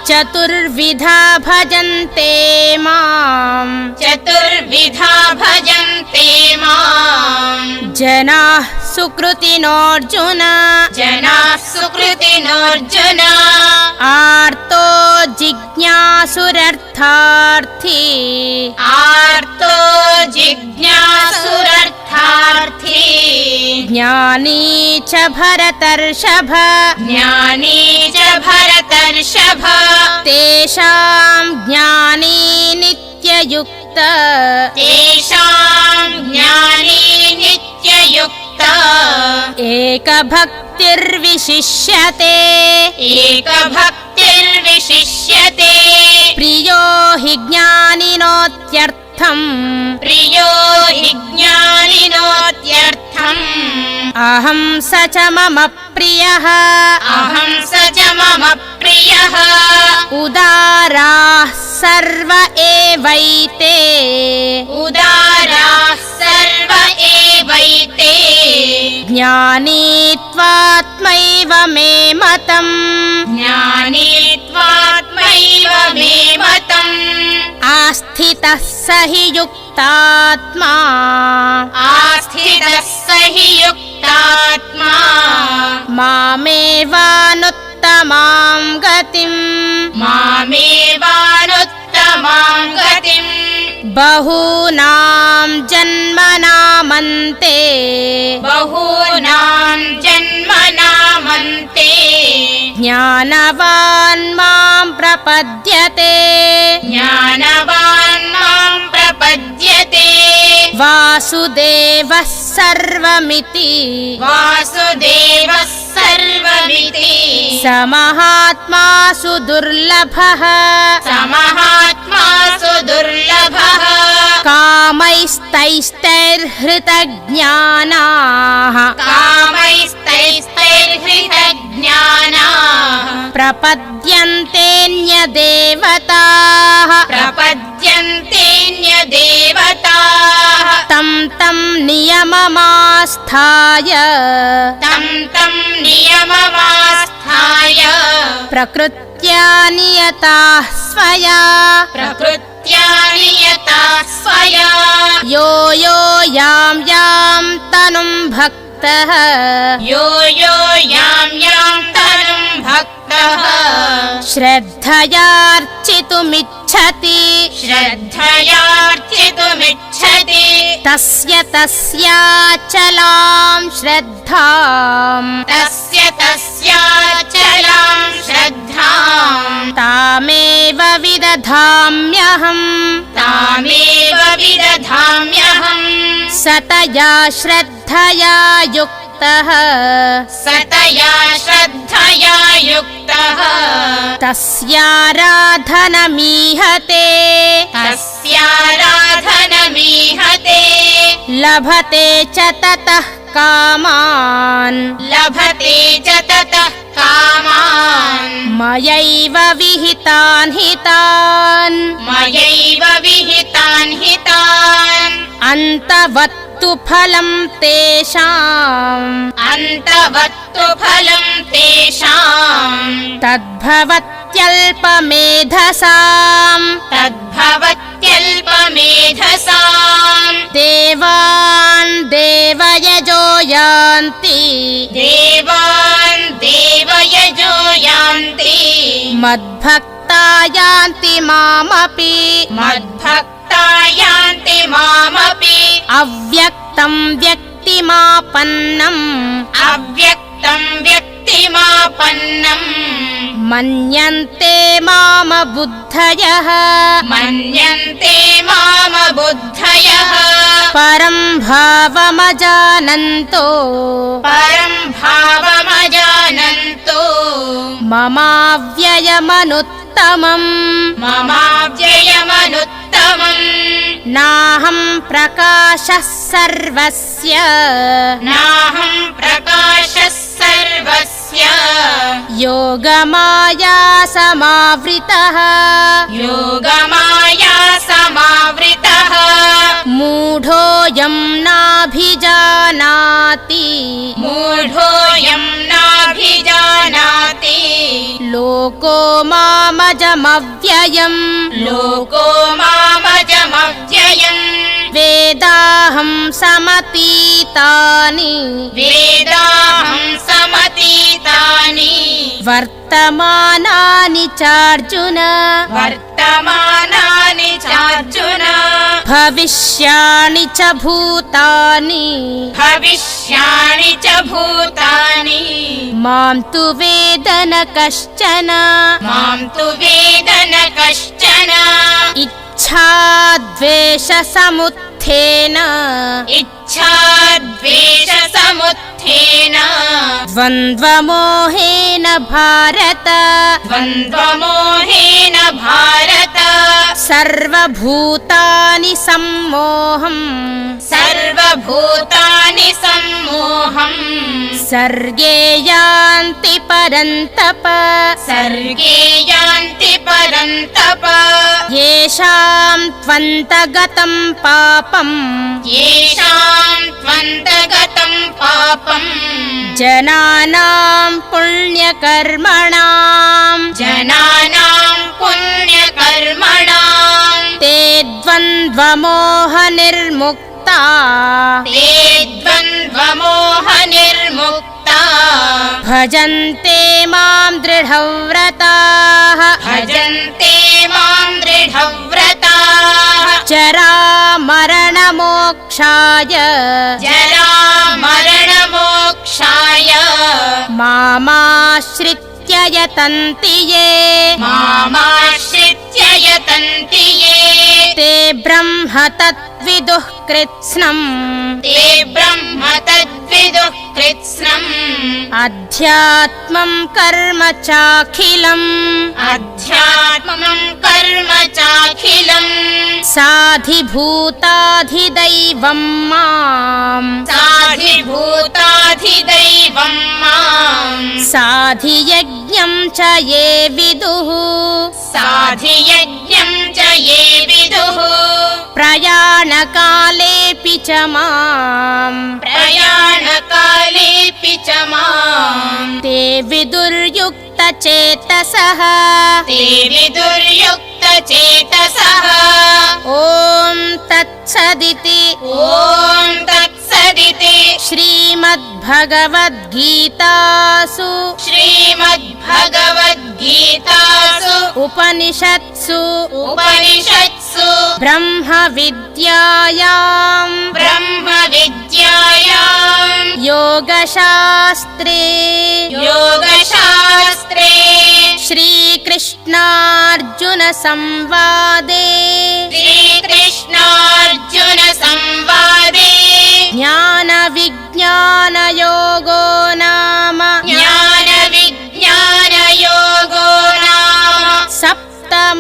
चतुर्विधा भजन्ते माम् चतुर्विधा भजन्ते माम् जनाः सुकृतिनोऽर्जुन जनाः सुकृतिनोऽर्जुन आर्तो जिज्ञासुरर्थार्थी आर्तो जिज्ञासुरर्थार्थी ज्ञानी च भरतर्षभ ज्ञानी च भरतर्षभ तेषां ज्ञानी नित्ययुक्त तेषां ज्ञानी नित्ययुक्त एकभक्तिर्विशिष्यते एकभक्तिर्विशिष्यते प्रियो हि ज्ञानिनोत्यर्थम् प्रियो हि ज्ञानिनोत्यर्थम् अहं स च मम प्रियः अहं स च मम प्रियः उदाराः सर्व एवैते उदाराः सर्व एवैते ज्ञानी त्वात्मैव मे मतम् ज्ञानी त्वात्मैव मे मतम् आस्थितः स हि युक्तात्मा आस्थितः स हि युक्तात्मा मामेवानुत्तमां गतिम् मामेवानुत्तमां गतिम् बहूनां जन्मनामन्ते बहूनां जन्मनामन्ते ज्ञानवान् मां प्रपद्यते ज्ञानवान् मां प्रपद्यते वासुदेवः सर्वमिति वासुदेवः सर्वमिति समहात्मा सुदुर्लभः समहात्मा सुदुर्लभः कामैस्तैस्तैर्हृतज्ञानाः कामैस्तैस्तैर्हृतज्ञानाः प्रपद्यन्तेऽन्यदेवताः प्रपद्यन्तेऽन्यदेवताः तं तं नियममास्थाय तं तं नियममास्थाय प्रकृत्या नियताः स्वया प्रकृत्या नियताः स्वया यो यो यां यां तनुं भक्तः यो यो यां यां तनुं भक्तः श्रद्धयार्चितुमिच्छति श्रद्धयार्चितुमिच्छति तस्य तस्याचलां श्रद्धां तस्य तस्याचलां श्रद्धां तामेव विदधाम्यहम् तामेव विदधाम्यहम् सतया श्रद्धया युक्तः सतया श्रद्धया युक्तः तस्याराधनमीहते तस्याराधनमीहते लभते च ततः कामान् लभते च ततः कामान् मयैव विहितान् हितान् मयैव विहितान् हितान् अन्तवत्तु फलं तेषाम् अन्तवत्तु फलं तेषाम् तद्भवत्यल्पमेधसाम् तद्भवत्यल्पमेधसाम् देवान् देवयजो यान्ति देवान् देवयजो यान्ति मद्भक्ता यान्ति मामपि मद्भक्ता यान्ति मामपि अव्यक्तं व्यक्तिमापन्नम् अव्यक्तं व्यक्तिमापन्नम् मन्यन्ते माम बुद्धयः मन्यन्ते माम बुद्धयः परं भावमजानन्तो परं भावमजानन्तो ममाव्ययमनुत्तमम् ममाव्ययमनुत्तमम् नाहं प्रकाशः सर्वस्य नाहं प्रकाशः सर्वस्य योगमाया समावृतः योगमाया समावृतः मूढोऽयं नाभिजानाति मूढोऽयं नाभिजानाति लोको मामजमव्ययम् लोको मामजमव्ययम् वेदाहं समतीतानि वेदाहं समतीतानि वर्तमानानि चार्जुन वर्तमानानि चार्जुन भविष्याणि च भूतानि भविष्याणि च भूतानि मां तु वेद न कश्चन मां तु वेद न कश्चन इच्छाद्वेषसमुत्थेन इच्छाद्वेषसमुत्थेन द्वन्द्वमोहेन भारत द्वन्द्वमोहेन भारत सर्वभूतानि सम्मोहम् सर्वभूतानि सम्मोहम् सर्गे यान्ति परन्तप सर्गे यान्ति परन्तप येषां त्वन्तगतं पापम् येषां त्वन्तगतं पापम् जनानां पुण्यकर्मणां जनानां पुण्यकर्मणां ते द्वन्द्वमोहनिर्मुक्ता ते द्वन्द्वमोहनिर्मुक्ता भजन्ते मां दृढव्रताः भजन्ते मां दृढव्रताः जरामरणमोक्षाय जरामरणमोक्षाय मामाश्रित्य यतन्ति ये मामाश्रित्य यतन्ति ये ते ब्रह्म तद्विदुः कृत्स्नम् ते ब्रह्म तद्विदुः कृत्स्नम् अध्यात्मं कर्म चाखिलम् अध्यात्मं कर्म चाखिलम् साधिभूताधिदैवं माम् साधिभूताधिदैवं माम् साधियज्ञं च ये विदुः साधियज्ञं च ये विदुः प्रयाणकालेऽपि च माम् प्रयाणकालेऽपि च माम् ते विदुर्युक्तचेतसः ते विदुर्युक्तचेतसः ॐ तत्सदिति ॐ तत्सदिति श्रीमद्भगवद्गीतासु श्रीमद्भगवद्गीतासु उपनिषत्सु उपनिषत्सु ब्रह्मविद्यायां ब्रह्मविद्यायां योगशास्त्रे योगशास्त्रे श्रीकृष्णार्जुनसंवादे श्रीकृष्णार्जुनसंवादे ज्ञानविज्ञानयोगो नाम ज्ञानविज्ञानयोगो नाम सप्तमोऽध्यायः।